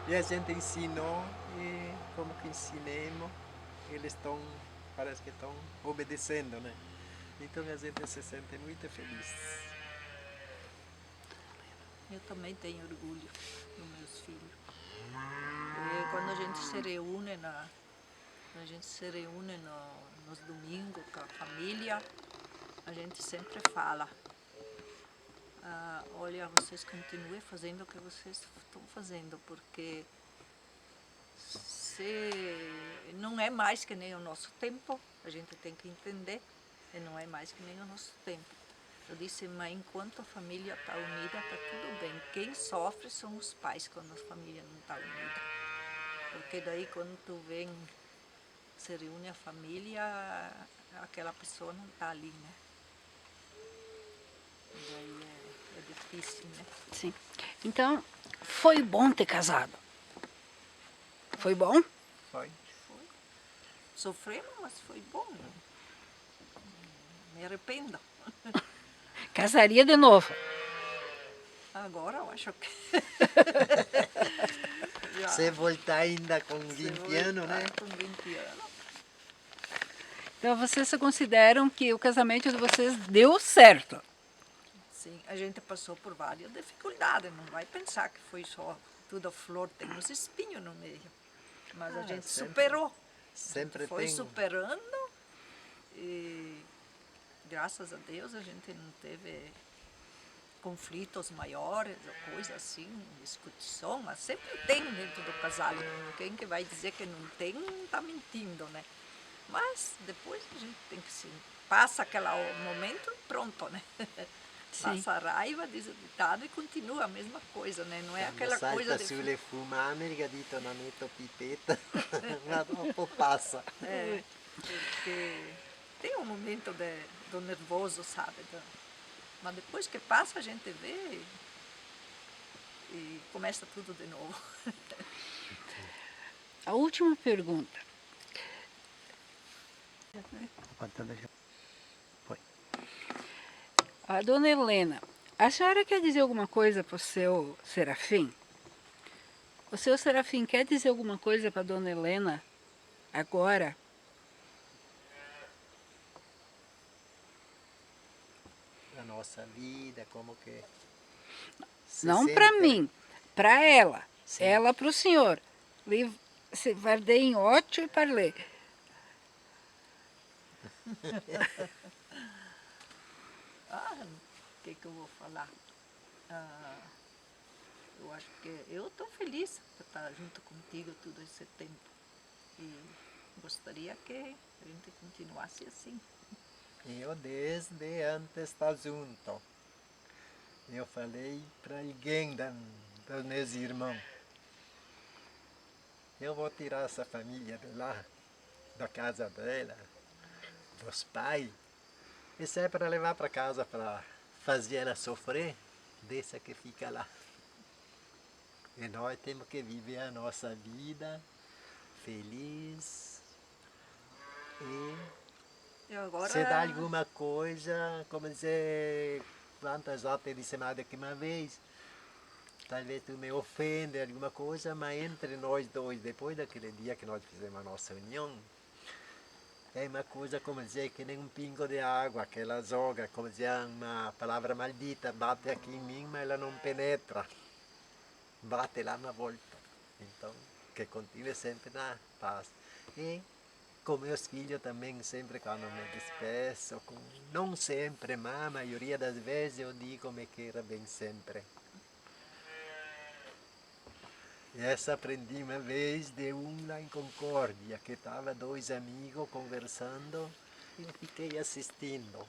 E a gente ensinou, e como que ensinemos, eles estão, parece que estão obedecendo, né? Então a gente se sente muito feliz. Eu também tenho orgulho dos meus filhos. E quando a gente se reúne A gente se reúne nos domingos com a família, a gente sempre fala, olha, vocês continuem fazendo o que vocês estão fazendo, porque não é mais que nem o nosso tempo, a gente tem que entender, e não é mais que nem o nosso tempo. Eu disse, mas enquanto a família está unida, está tudo bem. Quem sofre são os pais quando a família não está unida. Porque daí quando tu vem, se reúne a família, aquela pessoa não está ali, né? Daí é difícil, né? Sim. Então, foi bom ter casado? Foi bom? Foi. Foi. Sofremos, mas foi bom. Me arrependo. Casaria de novo? Agora eu acho que... Se voltar ainda com 20 anos, né? Com 20 anos. Então, vocês se consideram que o casamento de vocês deu certo? Sim, a gente passou por várias dificuldades, não vai pensar que foi só tudo flor, tem uns espinhos no meio. Mas a gente sempre. superou. Sempre Foi tem. superando e graças a Deus a gente não teve conflitos maiores ou coisa assim, discussão, mas sempre tem dentro do casal. Quem que vai dizer que não tem, está mentindo, né? Mas depois a gente tem que se... Passa aquele momento e pronto, né? Sim. Passa a raiva, diz o ditado e continua a mesma coisa, né? Não é aquela Quando coisa salta sulle fumane, dico non metto pipetta, ma dopo passa. É, porque tem um momento do nervoso, sabe? Mas depois que passa a gente vê e começa tudo de novo. A última pergunta. Pode deixar. Foi. A dona Helena, a senhora quer dizer alguma coisa para o seu Serafim? O seu Serafim quer dizer alguma coisa para a dona Helena agora? La nossa vida, como que... se Não para sente- mim, para ela. Sim. Ela para o senhor. Se guardei em ótimo e parlei. O que eu vou falar? Eu acho que eu estou feliz por estar junto contigo todo esse tempo. E gostaria que a gente continuasse assim. Eu desde antes estar junto. Eu falei para alguém dos meus irmãos. Eu vou tirar essa família de lá, da casa dela, dos pais. Isso é para levar para casa para fazer ela sofrer, deixa que fica lá. E nós temos que viver a nossa vida feliz e E agora, se dá alguma coisa, como dizer, quantas já te disse mais do que uma vez, talvez tu me ofende alguma coisa, mas entre nós dois, depois daquele dia que nós fizemos a nossa união, é uma coisa, como dizer, que nem um pingo de água, que ela joga, como dizer, uma palavra maldita, bate aqui em mim, mas ela não penetra, bate lá na volta. Então, que continue sempre na paz. E com meus filhos também, sempre quando me despeço, não sempre, mas a maioria das vezes eu digo me queira bem sempre. E essa aprendi uma vez de um lá em Concórdia, que estava dois amigos conversando e eu fiquei assistindo.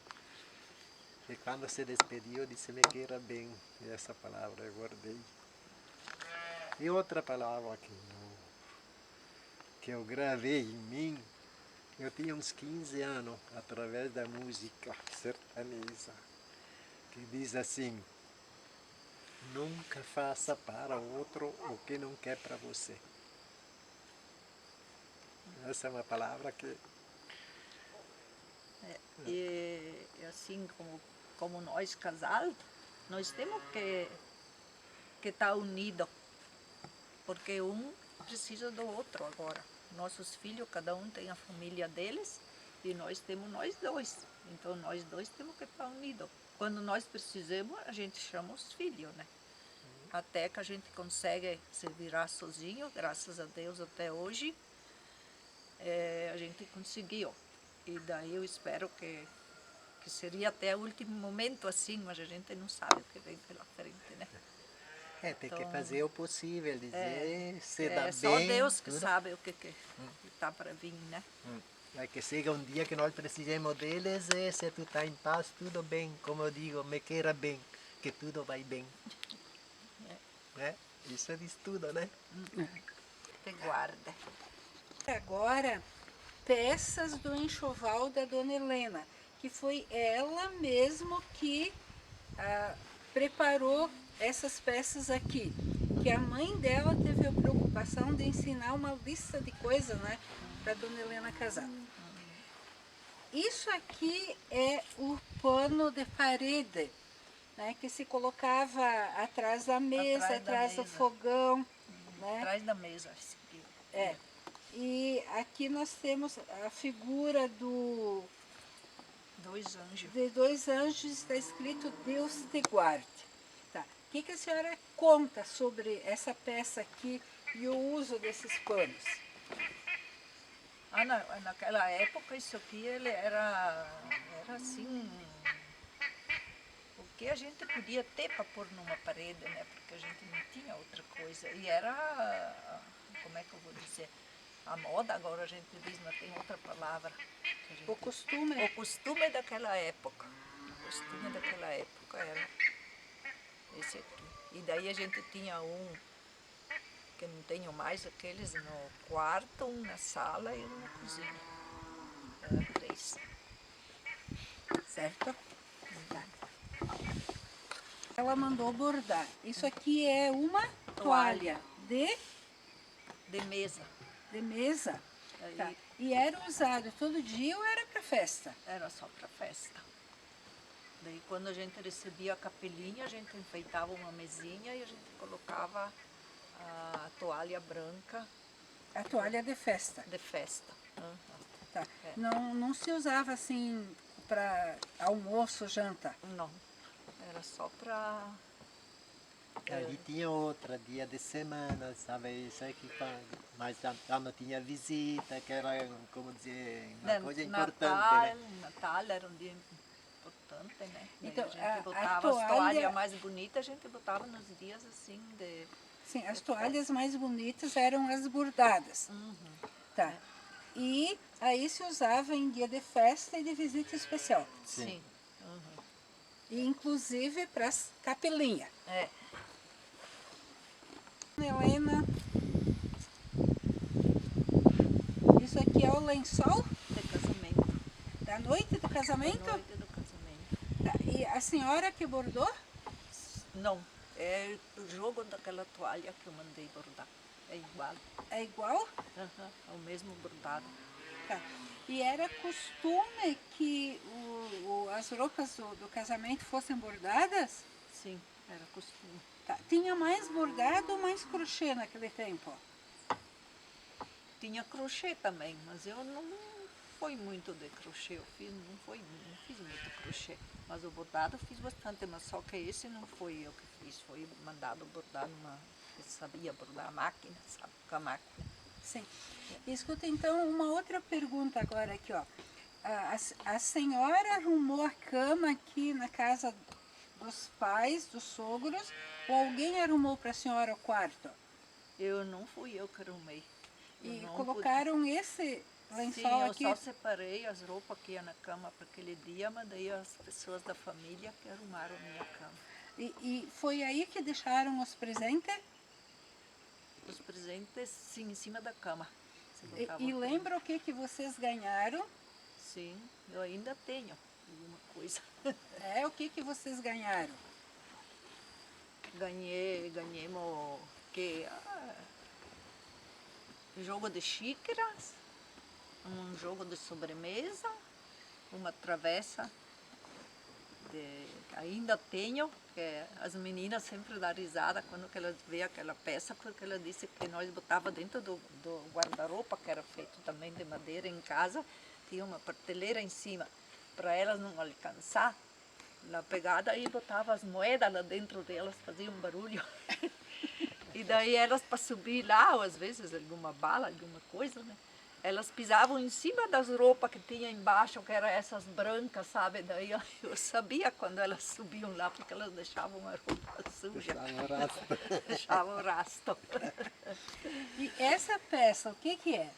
E quando se despediu, disse me queira bem. E essa palavra eu guardei. E outra palavra que eu gravei em mim, eu tinha uns 15 anos, através da música sertaneja, que diz assim: nunca faça para outro o que não quer para você. Essa é uma palavra que... e assim como nós casal, nós temos que estar unidos, porque um precisa do outro agora. Nossos filhos, cada um tem a família deles e nós temos nós dois. Então nós dois temos que estar unidos. Quando nós precisamos, a gente chama os filhos, né? Até que a gente consegue se virar sozinho, graças a Deus até hoje. a gente conseguiu. E daí eu espero que seria até o último momento assim, mas a gente não sabe o que vem pela frente, né? Tem que Então, fazer o possível, dizer, se dá É só bem. Deus que tudo. sabe o que está para vir, né? Vai que chega um dia que nós precisemos deles e se tu está em paz, tudo bem. Como eu digo, me queira bem, que tudo vai bem. Né? Isso diz tudo, né? Te guarda. Agora, peças do enxoval da Dona Helena, que foi ela mesmo que preparou essas peças aqui. Que a mãe dela teve a preocupação de ensinar uma lista de coisas, né, para Dona Helena casar. Isso aqui é o pano de parede, né, que se colocava atrás da mesa, atrás do fogão. Né? Atrás da mesa. Esse aqui. É. E aqui nós temos a figura Dois anjos. de dois anjos, está escrito Deus te guarde. Tá. O que a senhora conta sobre essa peça aqui e o uso desses panos? Naquela época isso aqui ele era assim, o que a gente podia ter para pôr numa parede, né? Porque a gente não tinha outra coisa. E era, como é que eu vou dizer, a moda, agora a gente diz, mas tem outra palavra. Que a gente... O costume? O costume daquela época. O costume daquela época era esse aqui. E daí a gente tinha um, que não tenho mais, aqueles no quarto, um na sala e um na cozinha. Era 3. Certo? Ela mandou bordar. Isso aqui é uma toalha De mesa. de mesa. Aí Tá. E era usado todo dia ou era para festa? era só para festa. Daí quando a gente recebia a capelinha, a gente enfeitava uma mesinha e a gente colocava a toalha branca A toalha de festa. de festa. Uhum. Tá. Não se usava assim para almoço, janta. Não, era só para... Ali tinha outra, dia de semana, sabe? Isso aqui, mas já não tinha visita, que era, como dizer, uma coisa importante, né? Natal era um dia importante, né? Daí Então, a gente a botava toalha- as toalhas mais bonitas, a gente botava nos dias assim de... Sim, as toalhas mais bonitas eram as bordadas. Tá. E aí se usava em dia de festa e de visita especial. Sim. E inclusive para as capelinhas. É. Helena, isso aqui é o lençol De casamento. da noite do casamento? Da noite do casamento. Tá. E a senhora que bordou? Não, é o jogo daquela toalha que eu mandei bordar. É igual. É igual? É o mesmo bordado. Tá. E era costume que as roupas do casamento fossem bordadas? Sim, era costume. Tá. Tinha mais bordado ou mais crochê naquele tempo? Tinha crochê também, mas eu não fui muito de crochê. Eu não fiz muito crochê. Mas o bordado eu fiz bastante, mas só que esse não foi eu que fiz. Foi mandado bordar numa... Eu sabia bordar a máquina, sabe? Com a máquina. Sim. Escuta, então, uma outra pergunta agora aqui, ó. A senhora arrumou a cama aqui na casa dos pais, dos sogros, ou alguém arrumou para a senhora o quarto? Eu não fui eu que arrumei. Eu E não colocaram esse Sim, lençol eu aqui? só separei as roupas que iam na cama para aquele dia, mas daí as pessoas da família que arrumaram a minha cama. E foi aí que deixaram os presentes? Os presentes, sim, em cima da cama. Se E botava tudo. lembra o que vocês ganharam? Sim, eu ainda tenho alguma coisa. O que vocês ganharam? Ganhemos que jogo de xícaras, um jogo de sobremesa, uma travessa. Ainda tenho, que as meninas sempre dão risada quando elas veem aquela peça, porque ela disse que nós botava dentro do guarda-roupa, que era feito também de madeira em casa, tinha uma prateleira em cima, para elas não alcançar na pegada, e botava as moedas lá dentro delas, fazia um barulho. E daí elas para subir lá, ou às vezes alguma bala, alguma coisa, né? elas pisavam em cima das roupas que tinha embaixo, que eram essas brancas, sabe? Daí eu sabia quando elas subiam lá, porque elas deixavam a roupa suja. Deixava o rastro. Deixavam o rastro. E essa peça, o que que é?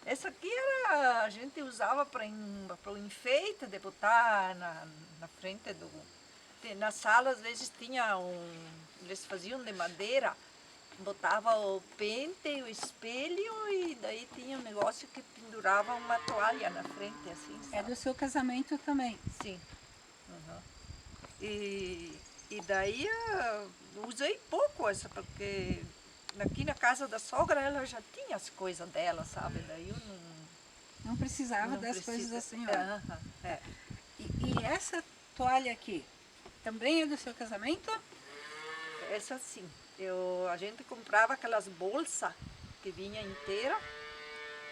Essa aqui era, a gente usava para o enfeite, de botar na frente do... Na sala, às vezes, tinha eles faziam de madeira, botava o pente, o espelho e daí tinha um negócio que pendurava uma toalha na frente, assim, É sabe? do seu casamento também. Sim. Uhum. E daí usei pouco essa, porque aqui na casa da sogra ela já tinha as coisas dela, sabe? Daí eu Não precisava não das precisa. coisas da senhora. Aham, é. E essa toalha aqui, também é do seu casamento? Essa sim. A gente comprava aquelas bolsas que vinha inteira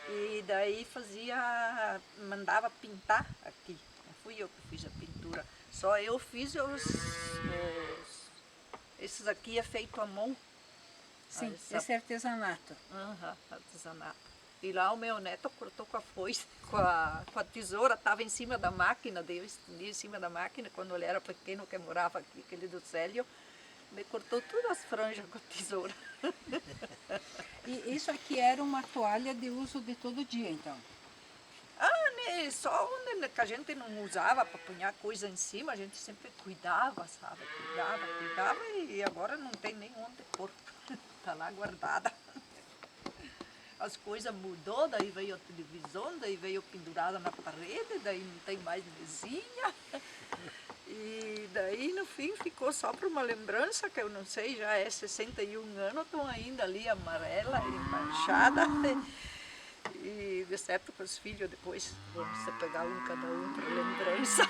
e daí mandava pintar aqui. Não fui eu que fiz a pintura. Só eu fiz esses aqui é feito à mão. Sim, Essa- esse artesanato. Aham, artesanato. E lá o meu neto cortou com a foice, com a tesoura, estava em cima da máquina, daí eu estendi em cima da máquina, quando ele era pequeno, que morava aqui, aquele do Célio, me cortou todas as franjas com a tesoura. E isso aqui era uma toalha de uso de todo dia, então? Né, só onde que a gente não usava para pôr coisa em cima, a gente sempre cuidava, sabe? Cuidava e agora não tem nem onde pôr. Está lá guardada. As coisas mudou, daí veio a televisão, daí veio pendurada na parede, daí não tem mais mesinha. E daí no fim ficou só para uma lembrança, que eu não sei, já é 61 anos, estão ainda ali amarela e manchada. E de certo que os filhos depois vão se pegar cada um para lembrança.